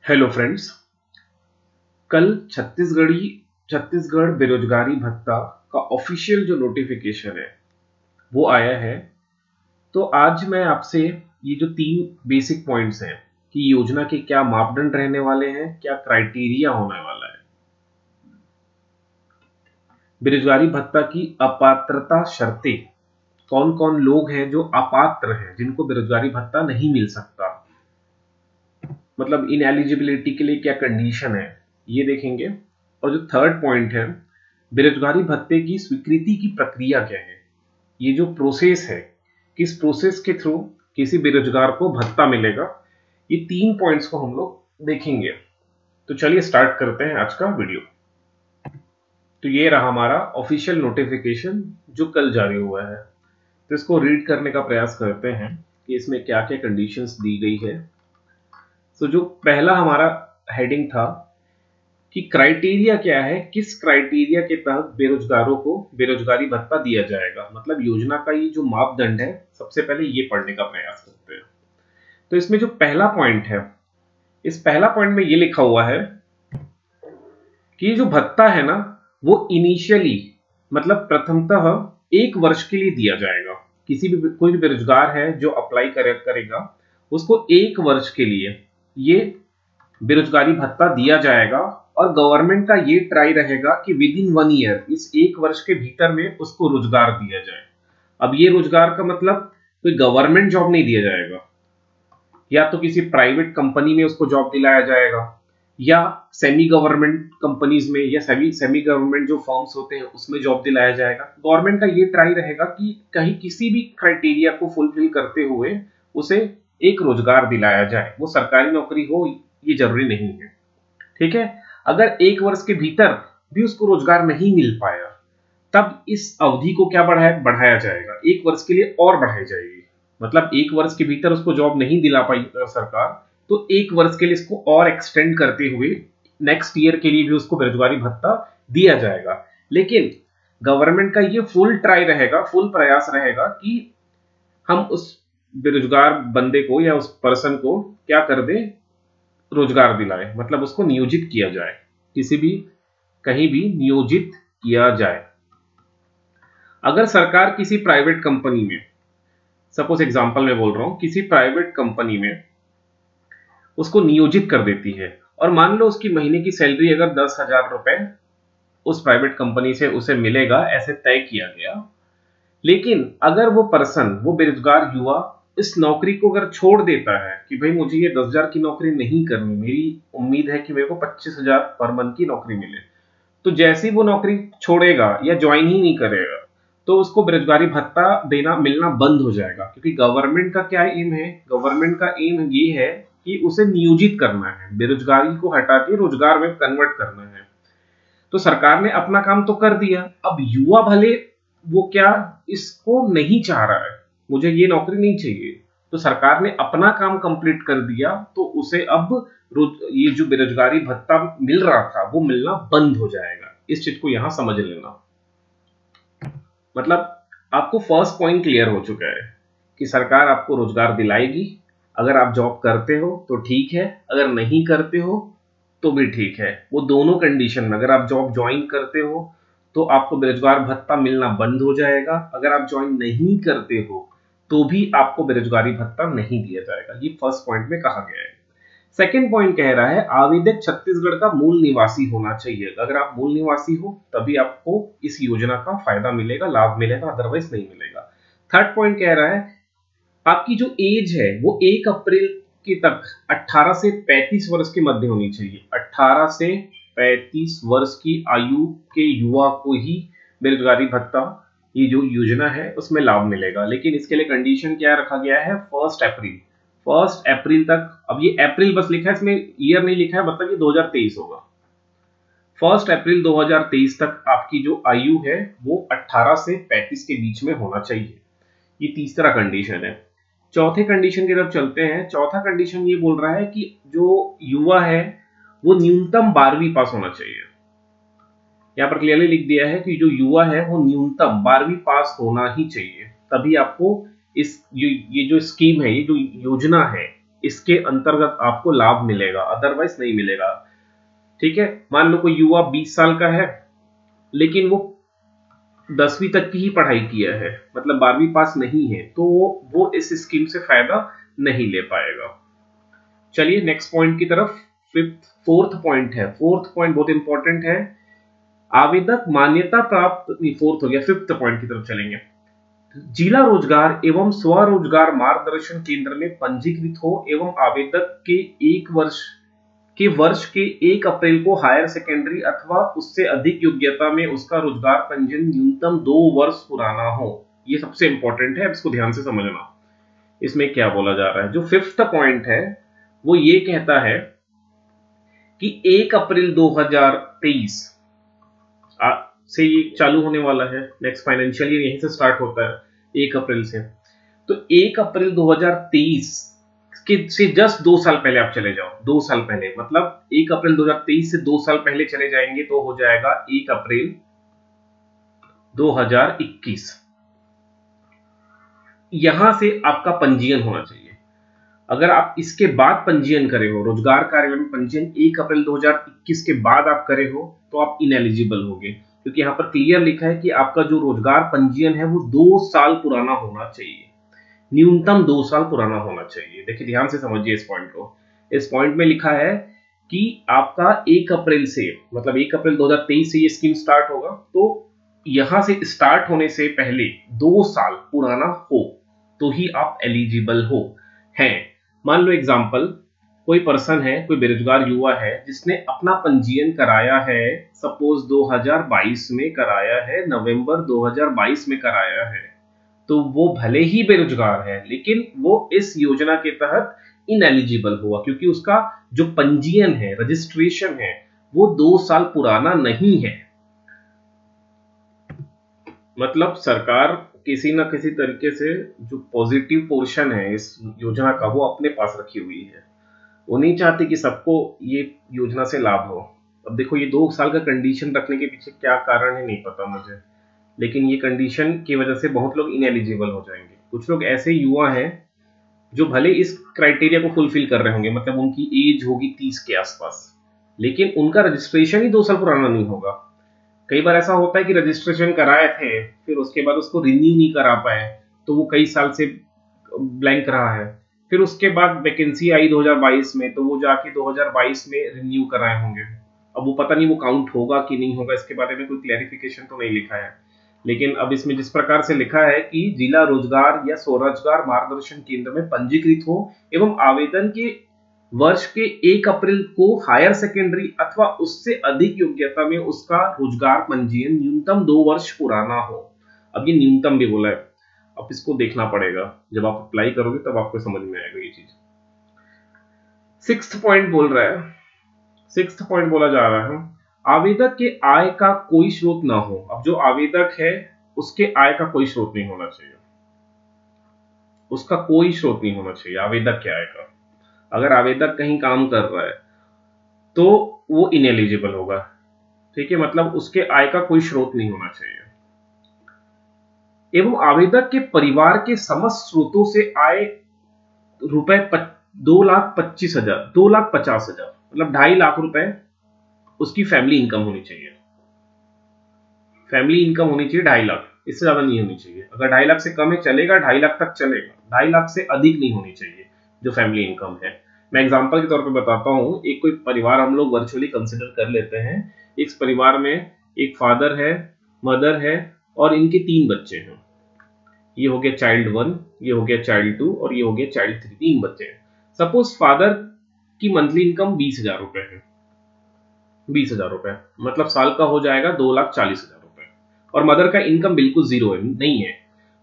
Hello friends. कल छत्तीसगढ़ बेरोजगारी भत्ता का ऑफिशियल जो नोटिफिकेशन है वो आया है। तो आज मैं आपसे ये जो तीन बेसिक पॉइंट्स हैं कि योजना के क्या मापदंड रहने वाले हैं, क्या क्राइटेरिया होने वाला है, बेरोजगारी भत्ता की अपात्रता शर्तें, कौन कौन लोग हैं जो अपात्र हैं जिनको बेरोजगारी भत्ता नहीं मिल सकता, मतलब इन एलिजिबिलिटी के लिए क्या कंडीशन है ये देखेंगे। और जो थर्ड पॉइंट है, बेरोजगारी भत्ते की स्वीकृति की प्रक्रिया क्या है, ये जो प्रोसेस है, किस प्रोसेस के थ्रू किसी बेरोजगार को भत्ता मिलेगा, ये तीन पॉइंट्स को हम लोग देखेंगे। तो चलिए स्टार्ट करते हैं आज का वीडियो। तो ये रहा हमारा ऑफिशियल नोटिफिकेशन जो कल जारी हुआ है। तो इसको रीड करने का प्रयास करते हैं कि इसमें क्या क्या कंडीशंस दी गई है। तो जो पहला हमारा हेडिंग था कि क्राइटेरिया क्या है, किस क्राइटेरिया के तहत बेरोजगारों को बेरोजगारी भत्ता दिया जाएगा, मतलब योजना का ये जो मापदंड है, सबसे पहले ये पढ़ने का प्रयास करते हैं। तो इसमें जो पहला पॉइंट है, इस पहला पॉइंट में ये लिखा हुआ है कि जो भत्ता है ना वो इनिशियली मतलब प्रथमतः 1 वर्ष के लिए दिया जाएगा। किसी भी कोई भी बेरोजगार है जो अप्लाई करेगा उसको 1 वर्ष के लिए ये बेरोजगारी भत्ता दिया जाएगा। और गवर्नमेंट का ये ट्राई रहेगा कि विद इन 1 ईयर, इस 1 वर्ष के भीतर में उसको रोजगार दिया जाए। अब ये रोजगार का मतलब कोई गवर्नमेंट जॉब नहीं दिया जाएगा, या तो किसी प्राइवेट कंपनी में उसको जॉब दिलाया जाएगा, या सेमी गवर्नमेंट कंपनीज में या सेमी गवर्नमेंट जो फॉर्म्स होते हैं उसमें जॉब दिलाया जाएगा। गवर्नमेंट का ये ट्राई रहेगा कि कहीं किसी भी क्राइटेरिया को फुलफिल करते हुए उसे एक रोजगार दिलाया जाए, वो सरकारी नौकरी हो ये जरूरी नहीं है। ठीक है, अगर 1 वर्ष के भीतर भी उसको रोजगार नहीं मिल पाया तब इस अवधि को क्या बढ़ाया जाएगा, 1 वर्ष के लिए और बढ़ाई जाएगी। मतलब 1 वर्ष के भीतर उसको जॉब नहीं दिला पाई सरकार, तो 1 वर्ष के लिए इसको और एक्सटेंड करते हुए नेक्स्ट ईयर के लिए भी उसको बेरोजगारी भत्ता दिया जाएगा। लेकिन गवर्नमेंट का ये फुल ट्राई रहेगा, फुल प्रयास रहेगा कि हम उस बेरोजगार बंदे को या उस पर्सन को क्या कर दे, रोजगार दिलाए, मतलब उसको नियोजित किया जाए, किसी भी कहीं भी नियोजित किया जाए। अगर सरकार किसी प्राइवेट कंपनी में, सपोज एग्जांपल में बोल रहा हूं, किसी प्राइवेट कंपनी में उसको नियोजित कर देती है और मान लो उसकी महीने की सैलरी अगर 10,000 रुपए उस प्राइवेट कंपनी से उसे मिलेगा, ऐसे तय किया गया। लेकिन अगर वो पर्सन, वो बेरोजगार युवा इस नौकरी को अगर छोड़ देता है कि भाई मुझे ये 10,000 की नौकरी नहीं करनी, मेरी उम्मीद है कि मेरे को 25,000 पर मंथ की नौकरी मिले, तो जैसे ही वो नौकरी छोड़ेगा या ज्वाइन ही नहीं करेगा तो उसको बेरोजगारी भत्ता देना मिलना बंद हो जाएगा। क्योंकि गवर्नमेंट का क्या एम है, गवर्नमेंट का एम ये है कि उसे नियोजित करना है, बेरोजगारी को हटा के रोजगार में कन्वर्ट करना है। तो सरकार ने अपना काम तो कर दिया, अब युवा भले वो क्या इसको नहीं चाह रहा है, मुझे ये नौकरी नहीं चाहिए, तो सरकार ने अपना काम कंप्लीट कर दिया, तो उसे अब ये जो बेरोजगारी भत्ता मिल रहा था वो मिलना बंद हो जाएगा। इस चीज को यहां समझ लेना। मतलब आपको फर्स्ट पॉइंट क्लियर हो चुका है कि सरकार आपको रोजगार दिलाएगी। अगर आप जॉब करते हो तो ठीक है, अगर नहीं करते हो तो भी ठीक है। वो दोनों कंडीशन में, अगर आप जॉब ज्वाइन करते हो तो आपको बेरोजगार भत्ता मिलना बंद हो जाएगा, अगर आप ज्वाइन नहीं करते हो तो भी आपको बेरोजगारी भत्ता नहीं दिया जाएगा। ये फर्स्ट पॉइंट में कहा गया है। सेकेंड पॉइंट कह रहा है आवेदक छत्तीसगढ़ का मूल निवासी होना चाहिए। अगर आप मूल निवासी हो तभी आपको इस योजना का फायदा मिलेगा, लाभ मिलेगा, अदरवाइज नहीं मिलेगा। थर्ड पॉइंट कह रहा है आपकी जो एज है वो 1 अप्रैल की तक 18 से 35 वर्ष के मध्य होनी चाहिए। 18 से 35 वर्ष की आयु के युवा को ही बेरोजगारी भत्ता, ये जो योजना है उसमें लाभ मिलेगा। लेकिन इसके लिए कंडीशन क्या रखा गया है, 1 अप्रैल तक। अब ये अप्रैल बस लिखा है, इसमें ईयर नहीं लिखा है, मतलब ये 2023 होगा। 1 अप्रैल 2023 तक आपकी जो आयु है वो 18 से 35 के बीच में होना चाहिए। ये तीसरा कंडीशन है। चौथे कंडीशन की तरफ चलते हैं। चौथा कंडीशन ये बोल रहा है कि जो युवा है वो न्यूनतम 12वीं पास होना चाहिए। यहाँ पर क्लियरली लिख दिया है कि जो युवा है वो न्यूनतम 12वीं पास होना ही चाहिए, तभी आपको ये जो स्कीम है, ये जो योजना है इसके अंतर्गत आपको लाभ मिलेगा, अदरवाइज नहीं मिलेगा। ठीक है, मान लो कोई युवा 20 साल का है लेकिन वो 10वीं तक की ही पढ़ाई किया है, मतलब 12वीं पास नहीं है, तो वो इस स्कीम से फायदा नहीं ले पाएगा। चलिए नेक्स्ट पॉइंट की तरफ। फोर्थ पॉइंट है, फोर्थ पॉइंट बहुत इंपॉर्टेंट है। आवेदक मान्यता प्राप्त, फोर्थ हो गया, फिफ्थ पॉइंट की तरफ चलेंगे। जिला रोजगार एवं स्वरोजगार मार्गदर्शन केंद्र में पंजीकृत हो एवं आवेदक के वर्ष के 1 अप्रैल को हायर सेकेंडरी अथवा उससे अधिक योग्यता में उसका रोजगार पंजीयन न्यूनतम 2 वर्ष पुराना हो। ये सबसे इंपॉर्टेंट है, अब इसको ध्यान से समझना। इसमें क्या बोला जा रहा है, जो फिफ्थ पॉइंट है वो ये कहता है कि 1 अप्रैल 2023 से ये चालू होने वाला है। नेक्स्ट फाइनेंशियल ईयर यहीं से स्टार्ट होता है 1 अप्रैल से। तो 1 अप्रैल 2023 से जस्ट 2 साल पहले आप चले जाओ, 2 साल पहले, मतलब 1 अप्रैल 2023 से 2 साल पहले चले जाएंगे तो हो जाएगा 1 अप्रैल 2021। यहां से आपका पंजीयन होना चाहिए। अगर आप इसके बाद पंजीयन करे हो, रोजगार कार्यालय में पंजीयन 1 अप्रैल 2021 के बाद आप करे हो, तो आप इनएलिजिबल होगे, क्योंकि यहां पर क्लियर लिखा है कि आपका जो रोजगार पंजीयन है वो 2 साल पुराना होना चाहिए, न्यूनतम 2 साल पुराना होना चाहिए। देखिए ध्यान से समझिए इस पॉइंट को। इस पॉइंट में लिखा है कि आपका 1 अप्रैल से, मतलब 1 अप्रैल 2023 से ये स्कीम स्टार्ट होगा, तो यहां से स्टार्ट होने से पहले 2 साल पुराना हो तो ही आप एलिजिबल हो हैं। मान लो एग्जाम्पल, कोई पर्सन है, कोई बेरोजगार युवा है जिसने अपना पंजीयन कराया है, सपोज 2022 में कराया है, नवंबर 2022 में कराया है, तो वो भले ही बेरोजगार है लेकिन वो इस योजना के तहत इनएलिजिबल हुआ, क्योंकि उसका जो पंजीयन है, रजिस्ट्रेशन है, वो 2 साल पुराना नहीं है। मतलब सरकार किसी ना किसी तरीके से जो पॉजिटिव पोर्शन है इस योजना का वो अपने पास रखी हुई है। वो नहीं चाहती कि सबको ये योजना से लाभ हो। अब देखो ये 2 साल का कंडीशन रखने के पीछे क्या कारण है नहीं पता मुझे, लेकिन ये कंडीशन की वजह से बहुत लोग इनएलिजिबल हो जाएंगे। कुछ लोग ऐसे युवा हैं जो भले इस क्राइटेरिया को फुलफिल कर रहे होंगे, मतलब उनकी एज होगी 30 के आसपास, लेकिन उनका रजिस्ट्रेशन ही 2 साल पुराना नहीं होगा। कई बार ऐसा होता है कि रजिस्ट्रेशन कराए थे, फिर उसके बाद उसको रिन्यू नहीं करा पाए, तो वो कई साल से ब्लैंक रहा है। फिर उसके बाद वैकेंसी आई 2022 में, तो वो जाके 2022 में रिन्यू कराए होंगे। अब वो पता नहीं वो काउंट होगा कि नहीं होगा, इसके बारे में कोई क्लैरिफिकेशन तो नहीं लिखा है। लेकिन अब इसमें जिस प्रकार से लिखा है कि जिला रोजगार या स्वरोजगार मार्गदर्शन केंद्र में पंजीकृत हो एवं आवेदन के वर्ष के 1 अप्रैल को हायर सेकेंडरी अथवा उससे अधिक योग्यता में उसका रोजगार पंजीयन न्यूनतम 2 वर्ष पुराना हो। अब ये न्यूनतम भी बोला है, अब इसको देखना पड़ेगा, जब आप अप्लाई करोगे तब आपको समझ में आएगा ये चीज। 6th पॉइंट बोल रहा है, 6th पॉइंट बोला जा रहा है, आवेदक के आय का कोई स्रोत ना हो। अब जो आवेदक है उसके आय का कोई स्रोत नहीं होना चाहिए, उसका कोई स्रोत नहीं होना चाहिए आवेदक के आय का। अगर आवेदक कहीं काम कर रहा है तो वो इनएलिजिबल होगा। ठीक है, मतलब उसके आय का कोई स्रोत नहीं होना चाहिए। एवं आवेदक के परिवार के समस्त स्रोतों से आय रुपए 2,25,000, 2,50,000, मतलब 2.5 लाख रुपए उसकी फैमिली इनकम होनी चाहिए। फैमिली इनकम होनी चाहिए 2.5 लाख, इससे ज्यादा नहीं होनी चाहिए। अगर 2.5 लाख से कम है चलेगा, 2.5 लाख तक चलेगा, 2.5 लाख से अधिक नहीं होनी चाहिए जो फैमिली इनकम है। मैं एग्जांपल के तौर पे बताता हूँ, एक कोई परिवार हम लोग वर्चुअली कंसिडर कर लेते हैं। इस परिवार में एक फादर है, मदर है और इनके 3 बच्चे हैं। ये हो गया चाइल्ड 1, ये हो गया चाइल्ड 2 और ये हो गया चाइल्ड 3, 3 बच्चे हैं। सपोज फादर की मंथली इनकम 20,000 रुपए है, 20,000 रुपए, मतलब साल का हो जाएगा 2,40,000 रुपए, और मदर का इनकम बिल्कुल जीरो है, नहीं है।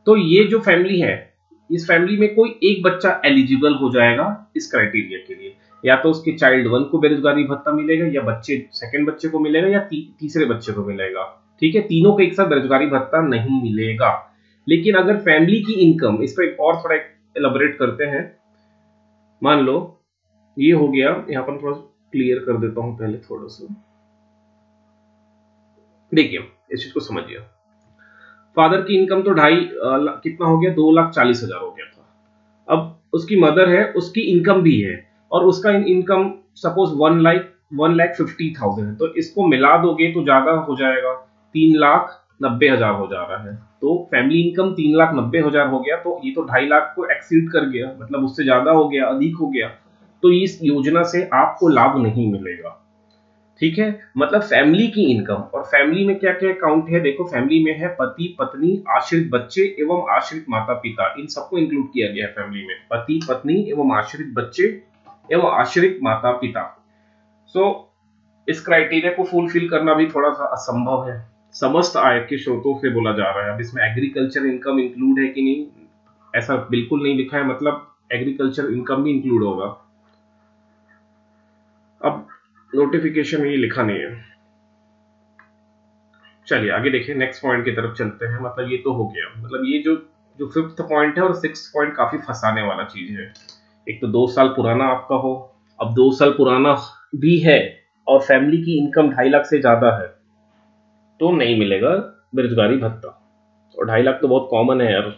तो ये जो फैमिली है, इस फैमिली में कोई एक बच्चा एलिजिबल हो जाएगा इस क्राइटेरिया के लिए। या तो उसके चाइल्ड 1 को बेरोजगारी भत्ता मिलेगा, या सेकंड बच्चे को मिलेगा, या तीसरे बच्चे को मिलेगा। ठीक है, तीनों को एक साथ बेरोजगारी भत्ता नहीं मिलेगा। लेकिन अगर फैमिली की इनकम, इस पर एक और थोड़ा एलाबोरेट करते हैं। मान लो ये हो गया, यहां पर थोड़ा क्लियर कर देता हूं पहले थोड़ा सा, देखिए इस चीज को समझिए। फादर की इनकम तो 2.5 कितना हो गया, 2,40,000 हो गया था। अब उसकी मदर है, उसकी इनकम भी है और उसका इनकम सपोज 1,50,000 है, तो इसको मिला दोगे तो ज्यादा हो जाएगा, 3,90,000 हो जा रहा है। तो फैमिली इनकम 3,90,000 हो गया, तो ये तो 2.5 लाख को एक्सीड कर गया, मतलब उससे ज्यादा हो गया, अधिक हो गया। तो इस योजना से आपको लाभ नहीं मिलेगा। ठीक है, मतलब फैमिली की इनकम, और फैमिली में क्या क्या अकाउंट है, देखो फैमिली में है पति पत्नी, आश्रित बच्चे एवं आश्रित माता पिता, इन सबको इंक्लूड किया गया है फैमिली में, पति पत्नी एवं आश्रित बच्चे एवं आश्रित माता पिता। सो इस क्राइटेरिया को फुलफिल करना भी थोड़ा सा असंभव है। समस्त आय के स्रोतों से बोला जा रहा है। अब इसमें एग्रीकल्चर इनकम इंक्लूड है कि नहीं, ऐसा बिल्कुल नहीं लिखा है, मतलब एग्रीकल्चर इनकम भी इंक्लूड होगा। अब नोटिफिकेशन में ये लिखा नहीं है। चलिए आगे देखिए, नेक्स्ट पॉइंट की तरफ चलते हैं। मतलब ये तो हो गया, मतलब ये जो जो 5th पॉइंट है और 6th पॉइंट काफी फंसाने वाला चीज है। एक तो 2 साल पुराना आपका हो, अब 2 साल पुराना भी है और फैमिली की इनकम 2.5 लाख से ज्यादा है तो नहीं मिलेगा बेरोजगारी भत्ता, और 2.5 लाख तो बहुत कॉमन है यार।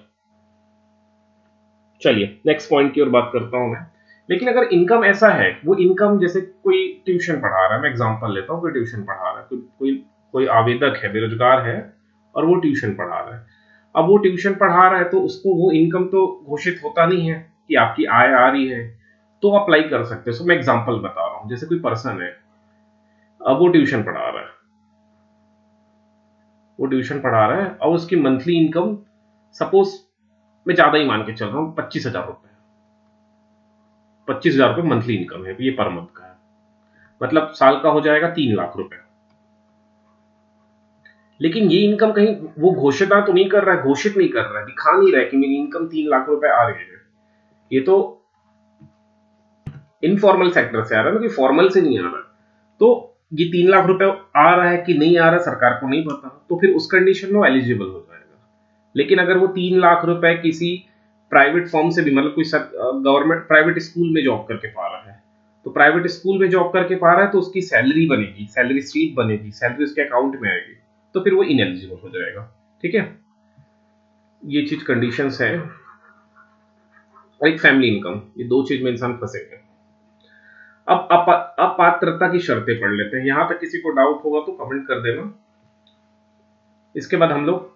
चलिए नेक्स्ट पॉइंट की ओर बात करता हूं मैं। लेकिन अगर इनकम ऐसा है, वो इनकम जैसे कोई ट्यूशन पढ़ा रहा है, मैं एग्जांपल लेता हूँ, कोई ट्यूशन पढ़ा रहा है, कोई आवेदक है, बेरोजगार है और वो ट्यूशन पढ़ा रहा है। अब वो ट्यूशन पढ़ा रहा है तो उसको वो इनकम तो घोषित होता नहीं है कि आपकी आय आ रही है, तो अप्लाई कर सकते हो। मैं एग्जांपल बता रहा हूँ, जैसे कोई पर्सन है, अब वो ट्यूशन पढ़ा रहा है, और उसकी मंथली इनकम सपोज मैं ज्यादा ही मान के चल रहा हूँ 25,000 रुपए, 25,000 रुपए मंथली इनकम है, ये पर मंथ का है, मतलब साल का हो जाएगा 3 लाख रुपए। लेकिन ये इनकम कहीं वो घोषित तो नहीं कर रहा है, घोषित नहीं कर रहा है, दिखा नहीं रहा है कि मेरी इनकम 3 लाख रुपए आ रही है। ये तो इनफॉर्मल सेक्टर से आ रहा है, ना, फॉर्मल से नहीं आ रहा है। तो ये 3 लाख रुपए आ रहा है कि नहीं आ रहा है सरकार को नहीं पता, तो फिर उस कंडीशन में वो एलिजिबल हो जाएगा। लेकिन अगर वो 3 लाख रुपए किसी प्राइवेट फॉर्म से भी, मतलब कोई गवर्नमेंट प्राइवेट स्कूल में जॉब करके पा रहा है, तो प्राइवेट स्कूल में जॉब करके पा रहा है तो उसकी सैलरी बनेगी, सैलरी स्लीप बनेगी, सैलरी उसके अकाउंट में आएगी, तो फिर वो इनएलिजिबल हो जाएगा। ठीक है, ये चीज कंडीशंस है। और एक फैमिली इनकम, ये 2 चीज में इंसान फंसेगा। अब अपात्रता की शर्तें पढ़ लेते हैं। यहां तक किसी को डाउट होगा तो कमेंट कर देना। इसके बाद हम लोग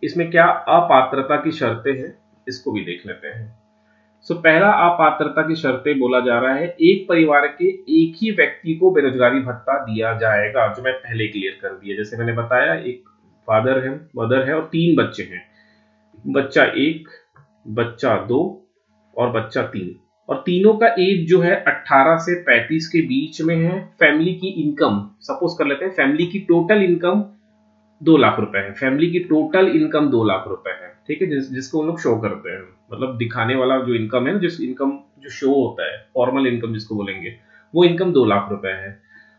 इसमें क्या अपात्रता की शर्तें हैं इसको भी देख लेते हैं। सो पहला अपात्रता की शर्तें बोला जा रहा है, एक परिवार के एक ही व्यक्ति को बेरोजगारी भत्ता दिया जाएगा, जो मैं पहले क्लियर कर दिया। जैसे मैंने बताया, एक फादर है, मदर है और 3 बच्चे हैं, बच्चा 1, बच्चा 2 और बच्चा 3, और तीनों का एज जो है 18 से 35 के बीच में है। फैमिली की इनकम सपोज कर लेते हैं, फैमिली की टोटल इनकम 2 लाख रुपए है, फैमिली की टोटल इनकम 2 लाख रुपए है। ठीक है, जिसको हम लोग शो करते हैं, मतलब दिखाने वाला जो इनकम है, जिस इनकम जो शो होता है, फॉर्मल इनकम जिसको बोलेंगे, वो इनकम 2 लाख रुपए है।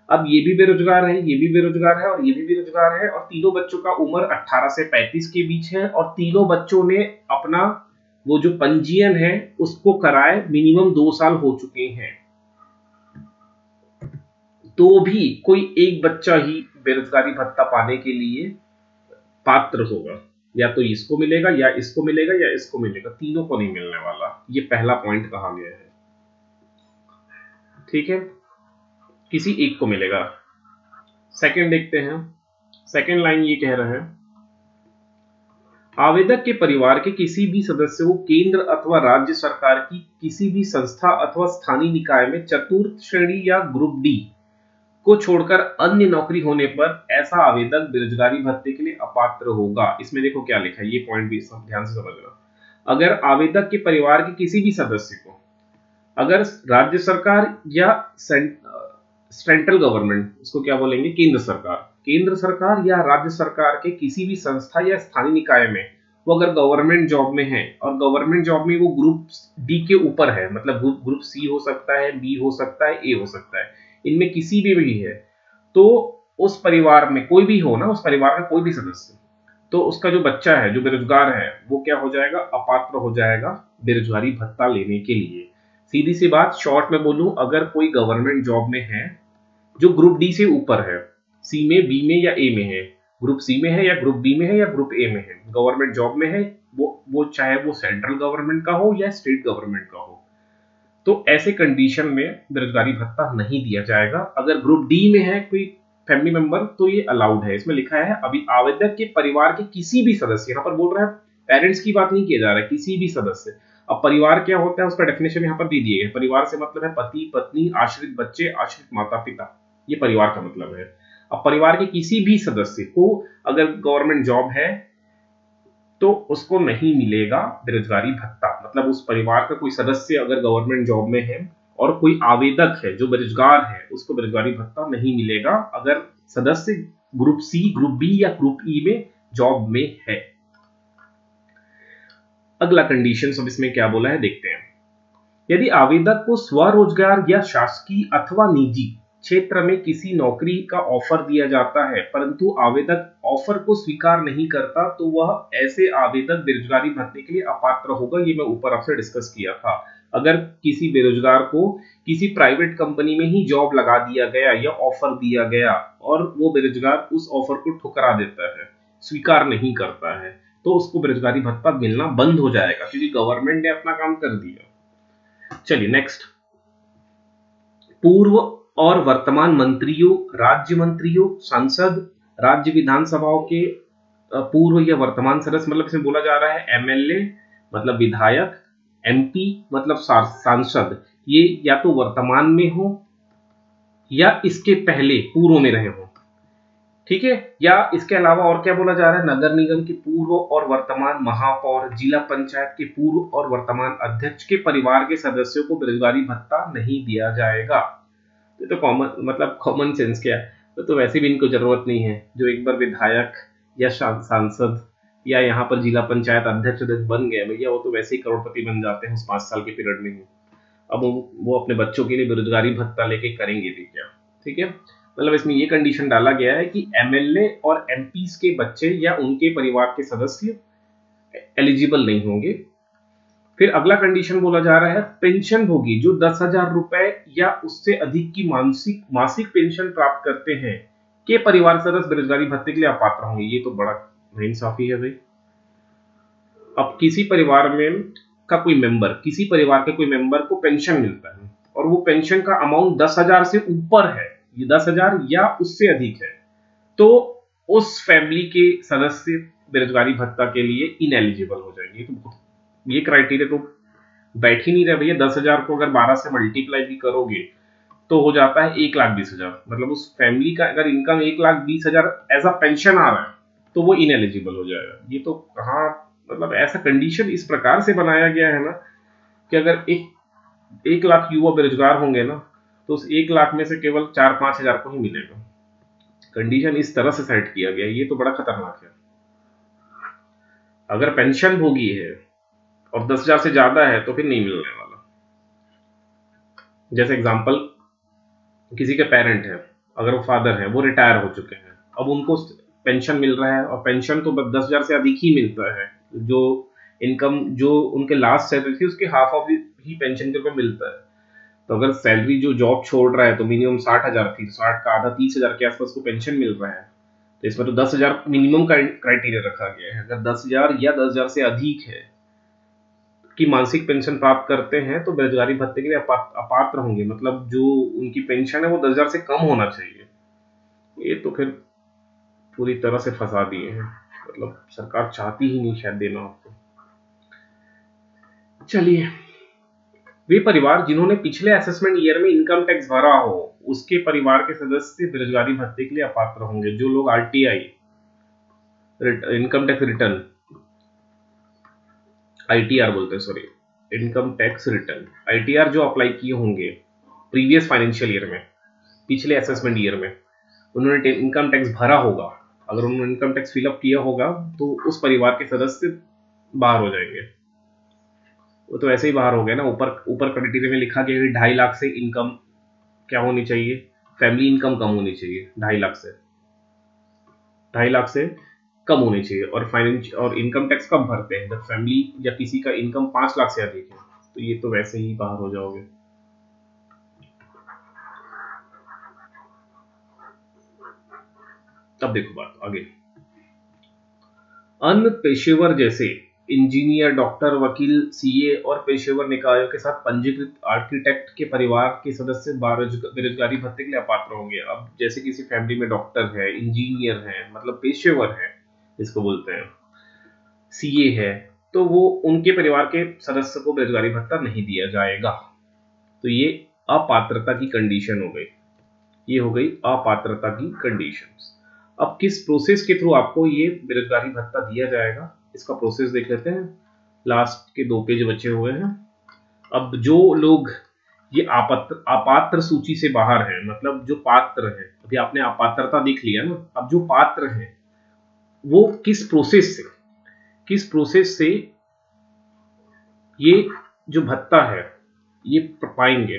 अब ये भी बेरोजगार है, ये भी बेरोजगार है और ये भी बेरोजगार है, और तीनों बच्चों का उम्र 18 से 35 के बीच है, और तीनों बच्चों ने अपना वो जो पंजीयन है उसको कराए मिनिमम 2 साल हो चुके हैं, तो भी कोई एक बच्चा ही बेरोजगारी भत्ता पाने के लिए पात्र होगा, या तो इसको मिलेगा या इसको मिलेगा या इसको मिलेगा, तीनों को नहीं मिलने वाला। ये पहला पॉइंट कहा गया है। ठीक है, किसी एक को मिलेगा। सेकंड देखते हैं, सेकंड लाइन ये कह रहा है, आवेदक के परिवार के किसी भी सदस्य को केंद्र अथवा राज्य सरकार की किसी भी संस्था अथवा स्थानीय निकाय में चतुर्थ श्रेणी या ग्रुप डी को छोड़कर अन्य नौकरी होने पर ऐसा आवेदक बेरोजगारी भत्ते के लिए अपात्र होगा। इसमें देखो क्या लिखा है, ये पॉइंट भी ध्यान से समझना। अगर आवेदक के परिवार के किसी भी सदस्य को, अगर राज्य सरकार या सेंट्रल गवर्नमेंट, इसको क्या बोलेंगे, केंद्र सरकार या राज्य सरकार के किसी भी संस्था या स्थानीय निकाय में वो अगर गवर्नमेंट जॉब में है, और गवर्नमेंट जॉब में वो ग्रुप डी के ऊपर है, मतलब ग्रुप सी हो सकता है, बी हो सकता है, ए हो सकता है, इनमें किसी भी है, तो उस परिवार में कोई भी हो ना, उस परिवार का कोई भी सदस्य, तो उसका जो बच्चा है जो बेरोजगार है वो क्या हो जाएगा, अपात्र हो जाएगा बेरोजगारी भत्ता लेने के लिए। सीधी सी बात, शॉर्ट में बोलूं, अगर कोई गवर्नमेंट जॉब में है जो ग्रुप डी से ऊपर है, सी में, बी में या ए में है, ग्रुप सी में है या ग्रुप बी में है या ग्रुप ए में है, गवर्नमेंट जॉब में है वो चाहे वो सेंट्रल गवर्नमेंट का हो या स्टेट गवर्नमेंट का हो। तो ऐसे कंडीशन में बेरोजगारी भत्ता नहीं दिया जाएगा। अगर ग्रुप डी में है कोई फैमिली मेंबर तो ये अलाउड है। इसमें लिखा है अभी आवेदक के परिवार के किसी भी सदस्य, यहाँ पर बोल रहा है पेरेंट्स की बात नहीं किया जा रहा है, किसी भी सदस्य। अब परिवार क्या होता है उसका डेफिनेशन यहाँ पर दे दिए गए। परिवार से मतलब है पति पत्नी, आश्रित बच्चे, आश्रित माता पिता, ये परिवार का मतलब है। अब परिवार के किसी भी सदस्य को अगर गवर्नमेंट जॉब है तो उसको नहीं मिलेगा बेरोजगारी भत्ता। मतलब उस परिवार का कोई सदस्य अगर गवर्नमेंट जॉब में है और कोई आवेदक है जो बेरोजगार है, उसको बेरोजगारी भत्ता नहीं मिलेगा अगर सदस्य ग्रुप सी, ग्रुप बी या ग्रुप ई में जॉब में है। अगला कंडीशन अब इसमें क्या बोला है देखते हैं। यदि आवेदक को स्वरोजगार या शासकीय अथवा निजी क्षेत्र में किसी नौकरी का ऑफर दिया जाता है परंतु आवेदक ऑफर को स्वीकार नहीं करता तो वह ऐसे आवेदक बेरोजगारी भत्ते के लिए अपात्र होगा। ये मैं ऊपर आपसे डिस्कस किया था। अगर किसी बेरोजगार को किसी प्राइवेट कंपनी में ही जॉब लगा दिया गया या ऑफर दिया गया और वो बेरोजगार उस ऑफर को ठुकरा देता है, स्वीकार नहीं करता है, तो उसको बेरोजगारी भत्ता मिलना बंद हो जाएगा क्योंकि गवर्नमेंट ने अपना काम कर दिया। चलिए नेक्स्ट। पूर्व और वर्तमान मंत्रियों, राज्य मंत्रियों, सांसद, राज्य विधानसभाओं के पूर्व या वर्तमान सदस्य, मतलब इसमें बोला जा रहा है एमएलए मतलब विधायक, एमपी मतलब सांसद, ये या तो वर्तमान में हो या इसके पहले पूर्व में रहे हो, ठीक है। या इसके अलावा और क्या बोला जा रहा है, नगर निगम के पूर्व और वर्तमान महापौर, जिला पंचायत के पूर्व और वर्तमान अध्यक्ष के परिवार के सदस्यों को बेरोजगारी भत्ता नहीं दिया जाएगा। तो कॉमन मतलब कॉमन सेंस क्या है, तो वैसे भी इनको जरूरत नहीं है। जो एक बार विधायक या सांसद या यहाँ पर जिला पंचायत अध्यक्ष बन गए भैया, वो तो वैसे ही करोड़पति बन जाते हैं उस 5 साल के पीरियड में ही। अब वो अपने बच्चों के लिए बेरोजगारी भत्ता लेके करेंगे भी क्या, ठीक है। मतलब इसमें ये कंडीशन डाला गया है कि एमएलए और एमपीस के बच्चे या उनके परिवार के सदस्य एलिजिबल नहीं होंगे। फिर अगला कंडीशन बोला जा रहा है पेंशन भोगी जो 10,000 रुपए या उससे अधिक की मासिक पेंशन प्राप्त करते हैं के परिवार सदस्य बेरोजगारी भत्ते के लिए अपात्र होंगे। ये तो बड़ा नाइंसाफी है भाई। अब किसी परिवार में का कोई मेंबर, किसी परिवार के कोई मेंबर को पेंशन मिलता है और वो पेंशन का अमाउंट 10,000 से ऊपर है, ये 10,000 या उससे अधिक है, तो उस फैमिली के सदस्य बेरोजगारी भत्ता के लिए इनएलिजिबल हो जाएंगे। तो ये क्राइटेरिया तो बैठ ही नहीं रहा भैया। 10,000 को अगर 12 से मल्टीप्लाई भी करोगे तो हो जाता है 1,20,000। मतलब उस फैमिली का अगर इनकम 1,20,000 एज अ पेंशन आ रहा है तो वो इनएलिजिबल हो जाएगा। ये तो कहाँ, मतलब ऐसा कंडीशन इस प्रकार से बनाया गया है ना कि अगर 1 लाख युवा बेरोजगार होंगे ना तो उस 1 लाख में से केवल 4-5 हजार को ही मिलेगा। कंडीशन इस तरह से सेट किया गया, ये तो बड़ा खतरनाक है। अगर पेंशन भोगी है और 10,000 से ज्यादा है तो फिर नहीं मिलने वाला। जैसे एग्जांपल, किसी के पेरेंट है, अगर वो फादर है, वो रिटायर हो चुके हैं, अब उनको पेंशन मिल रहा है और पेंशन तो 10,000 से अधिक ही मिलता है। जो इनकम जो उनके लास्ट सैलरी थी उसके हाफ ऑफ ही पेंशन के रूप में मिलता है। तो अगर सैलरी जो जॉब छोड़ रहा है तो मिनिमम 60,000 थी, 60 का आधा 30,000 के आसपास को पेंशन मिल रहा है, तो इसमें तो 10,000 मिनिमम का क्राइटेरिया रखा गया है। अगर 10,000 या 10,000 से अधिक है की मासिक पेंशन प्राप्त करते हैं तो बेरोजगारी भत्ते के लिए अपात्र होंगे। मतलब जो उनकी पेंशन है वो 10,000 से कम होना चाहिए। ये तो फिर पूरी तरह से फंसा दिए हैं, मतलब सरकार चाहती ही नहीं शायद देना आपको। चलिए, वे परिवार जिन्होंने पिछले असेसमेंट ईयर में इनकम टैक्स भरा हो उसके परिवार के सदस्य बेरोजगारी भत्ते के लिए अपात्र होंगे। जो लोग RTI, income tax return, ITR बोलते हैं, sorry, income tax return, ITR जो अप्लाई किए होंगे प्रीवियस फाइनेंशियल ईयर में, पिछले असेसमेंट ईयर में उन्होंने इनकम टैक्स भरा होगा, अगर उन्होंने इनकम टैक्स फिलअप किया होगा तो उस परिवार के सदस्य बाहर हो जाएंगे। वो तो ऐसे ही बाहर हो गए ना। ऊपर क्राइटेरिया में लिखा गया कि 2.5 लाख से इनकम क्या होनी चाहिए, फैमिली इनकम कम होनी चाहिए 2.5 लाख से कम होनी चाहिए। और फाइनेंस और इनकम टैक्स कब भरते हैं, जब फैमिली या किसी का इनकम 5 लाख से अधिक है, तो ये तो वैसे ही बाहर हो जाओगे। अब देखो बात आगे। अन्य पेशेवर जैसे इंजीनियर, डॉक्टर, वकील, सीए और पेशेवर निकायों के साथ पंजीकृत आर्किटेक्ट के परिवार के सदस्य बेरोजगारी भत्ते के लिए अपात्र होंगे। अब जैसे किसी फैमिली में डॉक्टर है, इंजीनियर है, मतलब पेशेवर है जिसको बोलते हैं, सीए है, तो वो उनके परिवार के सदस्य को बेरोजगारी भत्ता नहीं दिया जाएगा। तो ये अपात्रता की कंडीशन हो गई, ये हो गई अपात्रता की कंडीशंस। अब किस प्रोसेस के थ्रू आपको ये बेरोजगारी भत्ता दिया जाएगा, इसका प्रोसेस देख लेते हैं। लास्ट के 2 पेज बचे हुए हैं। अब जो लोग ये अपात्र सूची से बाहर हैं, मतलब जो पात्र हैं, अभी आपने अपात्रता देख लिया ना, अब जो पात्र हैं वो किस प्रोसेस से ये जो भत्ता है ये पाएंगे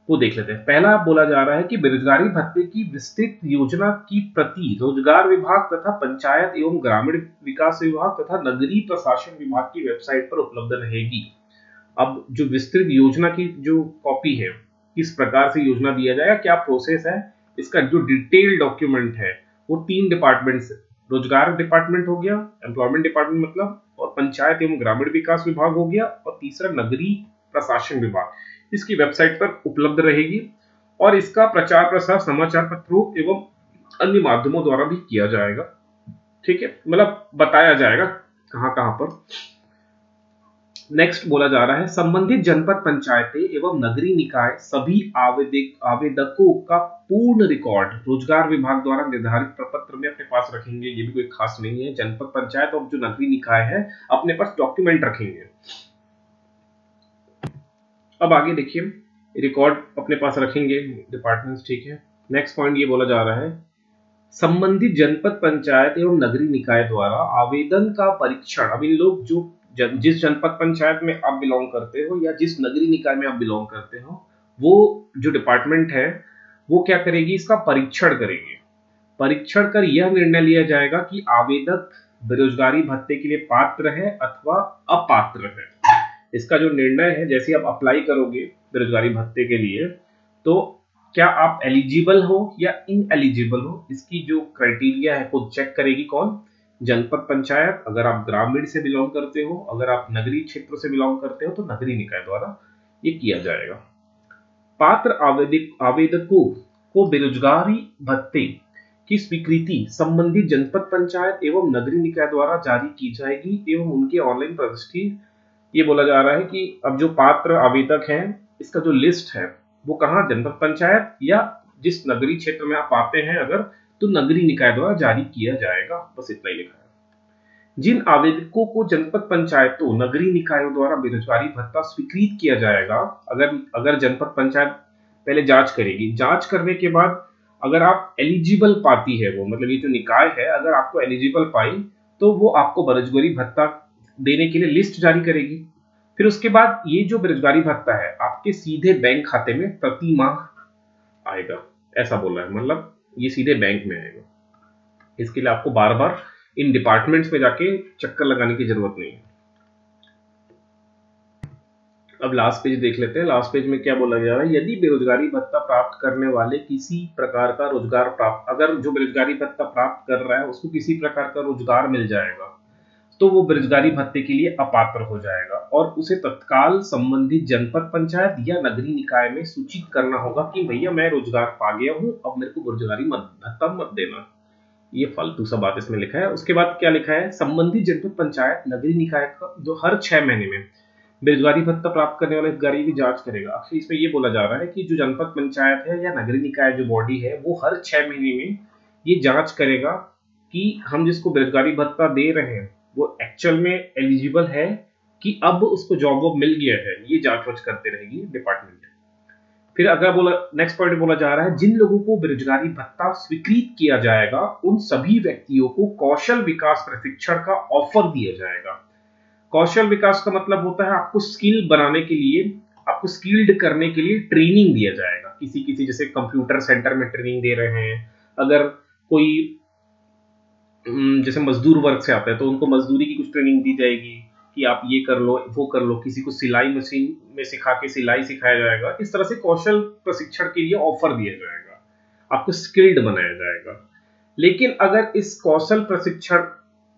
वो देख लेते हैं। पहला बोला जा रहा है कि बेरोजगारी भत्ते की विस्तृत योजना की प्रति रोजगार विभाग तथा पंचायत एवं ग्रामीण विकास विभाग तथा नगरीय प्रशासन विभाग की वेबसाइट पर उपलब्ध रहेगी। अब जो विस्तृत योजना की जो कॉपी है, किस प्रकार से योजना दिया जाएगा, क्या प्रोसेस है, इसका जो डिटेल डॉक्यूमेंट है वो 3 डिपार्टमेंट से, रोजगार डिपार्टमेंट हो गया, एम्प्लॉयमेंट डिपार्टमेंट मतलब, और पंचायत एवं ग्रामीण विकास विभाग हो गया, और तीसरा नगरीय प्रशासन विभाग, इसकी वेबसाइट पर उपलब्ध रहेगी। और इसका प्रचार प्रसार समाचार पत्रों एवं अन्य माध्यमों द्वारा भी किया जाएगा। ठीक है, मतलब बताया जाएगा कहां कहां पर। नेक्स्ट बोला जा रहा है संबंधित जनपद पंचायतें एवं नगरीय निकाय सभी आवेदकों का पूर्ण रिकॉर्ड रोजगार विभाग द्वारा निर्धारित प्रपत्र में अपने पास रखेंगे। ये भी कोई खास नहीं है, जनपद पंचायत और जो नगरीय निकाय है अपने पास डॉक्यूमेंट रखेंगे। अब आगे देखिए, रिकॉर्ड अपने पास रखेंगे डिपार्टमेंट्स, ठीक है। नेक्स्ट पॉइंट ये बोला जा रहा है संबंधित जनपद पंचायत एवं नगरीय निकाय द्वारा आवेदन का परीक्षण। अब इन लोग जो जिस जनपद पंचायत में आप बिलोंग करते हो या जिस नगरीय निकाय में आप बिलोंग करते हो, वो जो डिपार्टमेंट है वो क्या करेगी, इसका परीक्षण करेगी। परीक्षण कर यह निर्णय लिया जाएगा कि आवेदक बेरोजगारी भत्ते के लिए पात्र है अथवा अपात्र है। इसका जो निर्णय है, जैसे आप अप्लाई करोगे बेरोजगारी भत्ते के लिए, तो क्या आप एलिजिबल हो या इनएलिजिबल हो, इसकी जो क्राइटेरिया है खुद चेक करेगी कौन, जनपद पंचायत। अगर आप ग्रामीण से बिलोंग करते हो, अगर आप नगरीय क्षेत्र से बिलोंग करते हो, तो नगरीय निकाय द्वारा ये किया जाएगा। पात्र आवेदकों को बेरोजगारी भत्ते की स्वीकृति संबंधित जनपद पंचायत एवं नगरीय निकाय द्वारा जारी की जाएगी एवं उनके ऑनलाइन प्रविष्टि। ये बोला जा रहा है कि अब जो पात्र आवेदक हैं, इसका जो लिस्ट है वो कहाँ, जनपद पंचायत या जिस नगरीय क्षेत्र में आप आते हैं अगर, तो नगरीय निकाय द्वारा जारी किया जाएगा। बस इतना ही लिखा है। जिन आवेदकों को जनपद पंचायतों नगरीय निकायों द्वारा बेरोजगारी भत्ता स्वीकृत किया जाएगा, अगर जनपद पंचायत पहले जांच करेगी, जांच करने के बाद अगर आप एलिजिबल पाती है वो, मतलब ये जो निकाय है अगर आपको एलिजिबल पाई, तो वो आपको बेरोजगारी भत्ता देने के लिए लिस्ट जारी करेगी। फिर उसके बाद ये जो बेरोजगारी भत्ता है आपके सीधे बैंक खाते में प्रति माह आएगा, ऐसा बोला है, मतलब ये सीधे बैंक में आएगा। इसके लिए आपको बार बार इन डिपार्टमेंट्स में जाके चक्कर लगाने की जरूरत नहीं है। अब लास्ट पेज देख लेते हैं। लास्ट पेज में क्या बोला जा रहा है, यदि बेरोजगारी भत्ता प्राप्त करने वाले किसी प्रकार का रोजगार प्राप्त, अगर जो बेरोजगारी भत्ता प्राप्त कर रहा है उसको किसी प्रकार का रोजगार मिल जाएगा, तो वो बेरोजगारी भत्ते के लिए अपात्र हो जाएगा और उसे तत्काल संबंधित जनपद पंचायत या नगरीय निकाय में सूचित करना होगा कि भैया मैं रोजगार पा गया हूं, अब मेरे को बेरोजगारी भत्ता मत देना। ये फालतू सा बात इसमें लिखा है। उसके बाद क्या लिखा है, संबंधित जनपद पंचायत नगरीय निकाय का जो हर 6 महीने में बेरोजगारी भत्ता प्राप्त करने वाले हितग्राही की जांच करेगा। अक्सर इसमें ये बोला जा रहा है कि जो जनपद पंचायत है या नगरीय निकाय जो बॉडी है वो हर 6 महीने में ये जांच करेगा कि हम जिसको बेरोजगारी भत्ता दे रहे हैं वो एक्चुअल में एलिजिबल है कि अब उसको जॉब वॉब मिल गया है। ये जांच वाच करते रहेगी डिपार्टमेंट। फिर अगर बोला, नेक्स्ट पॉइंट बोला जा रहा है, जिन लोगों को बेरोजगारी भत्ता स्वीकृत किया जाएगा उन सभी व्यक्तियों को कौशल विकास प्रशिक्षण का ऑफर दिया जाएगा। कौशल विकास का मतलब होता है आपको स्किल बनाने के लिए, आपको स्किल्ड करने के लिए ट्रेनिंग दिया जाएगा। किसी जैसे कंप्यूटर सेंटर में ट्रेनिंग दे रहे हैं, अगर कोई जैसे मजदूर वर्ग से आता है तो उनको मजदूरी की कुछ ट्रेनिंग दी जाएगी कि आप ये कर लो वो कर लो। किसी को सिलाई मशीन में सिखा के सिलाई सिखाया जाएगा। इस तरह से कौशल प्रशिक्षण के लिए ऑफर दिया जाएगा, आपको स्किल्ड बनाया जाएगा। लेकिन अगर इस कौशल प्रशिक्षण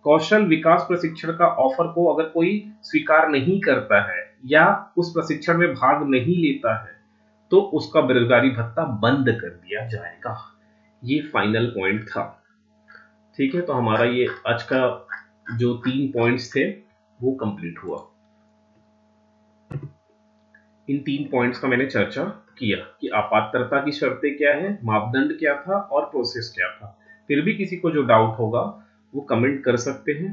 कौशल विकास प्रशिक्षण का ऑफर को अगर कोई स्वीकार नहीं करता है या उस प्रशिक्षण में भाग नहीं लेता है तो उसका बेरोजगारी भत्ता बंद कर दिया जाएगा। ये फाइनल पॉइंट था। ठीक है, तो हमारा ये आज का जो 3 पॉइंट्स थे वो कंप्लीट हुआ। इन 3 पॉइंट्स का मैंने चर्चा किया कि अपात्रता की शर्तें क्या है, मापदंड क्या था और प्रोसेस क्या था। फिर भी किसी को जो डाउट होगा वो कमेंट कर सकते हैं।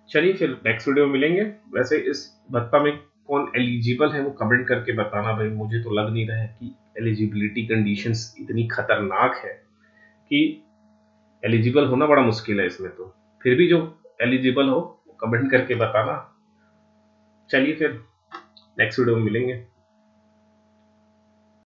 चलिए फिर नेक्स्ट वीडियो में मिलेंगे। वैसे इस भत्ता में कौन एलिजिबल है वो कमेंट करके बताना भाई। मुझे तो लग नहीं रहा है कि एलिजिबिलिटी कंडीशंस इतनी खतरनाक है कि एलिजिबल होना बड़ा मुश्किल है इसमें। तो फिर भी जो एलिजिबल हो कमेंट करके बताना। चलिए फिर नेक्स्ट वीडियो में मिलेंगे।